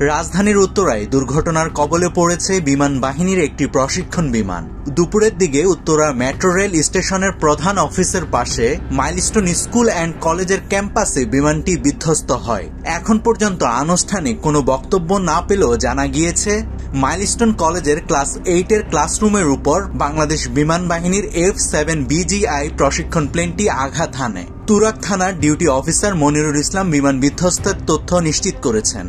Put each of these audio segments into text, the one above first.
রাজধানীর উত্তরায় দুর্ঘটনার কবলে পড়েছে বিমান বাহিনীর একটি প্রশিক্ষণ বিমান। দুপুরের দিকে উত্তরা মেট্রো রেল স্টেশনের প্রধান অফিসের পাশে মাইলস্টোন স্কুল অ্যান্ড কলেজের ক্যাম্পাসে বিমানটি বিধ্বস্ত হয়। এখন পর্যন্ত আনুষ্ঠানিক কোনো বক্তব্য না পেলেও জানা গিয়েছে, মাইলস্টোন কলেজের ক্লাস 8-এর ক্লাসরুমের উপর বাংলাদেশ বিমান বাহিনীর F-7BGI প্রশিক্ষণ প্লেনটি আঘাত হানে। তুরাগ থানার ডিউটি অফিসার মনিরুল ইসলাম বিমান বিধ্বস্তের তথ্য নিশ্চিত করেছেন।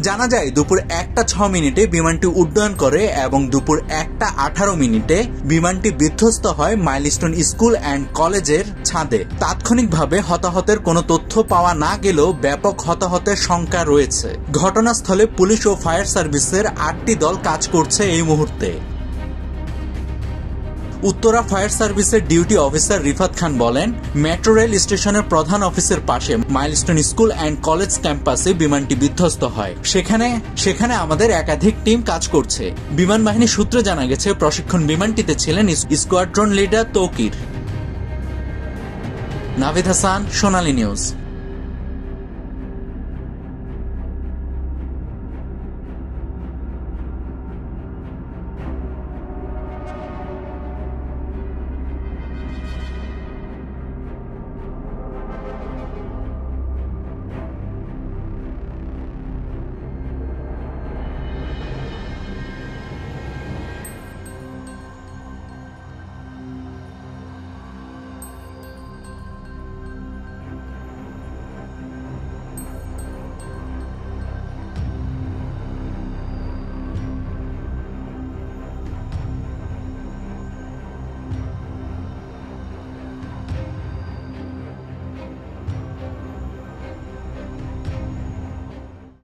জানা যায় দুপুর 1:06 বিমানটি উড্ডয়ন করে এবং দুপুর 1:18 বিমানটি বিধ্বস্ত হয় মাইলস্টোন স্কুল অ্যান্ড কলেজের ছাদে। তাৎক্ষণিকভাবে হতাহতের কোনো তথ্য পাওয়া না গেলেও ব্যাপক হতাহতের শঙ্কা রয়েছে। ঘটনাস্থলে পুলিশ ও ফায়ার সার্ভিসের 8টি দল কাজ করছে এই মুহূর্তে। উত্তরা ফায়ার সার্ভিসের ডিউটি অফিসার রিফাত খান বলেন, মেট্রো রেল স্টেশনের প্রধান অফিসের পাশে মাইলস্টোন স্কুল অ্যান্ড কলেজ ক্যাম্পাসে বিমানটি বিধ্বস্ত হয়। সেখানে আমাদের একাধিক টিম কাজ করছে। বিমান বাহিনী সূত্রে জানা গেছে, প্রশিক্ষণ বিমানটিতে ছিলেন স্কোয়াড্রন লিডার তৌকির। নাভিদ হাসান, সোনালী নিউজ।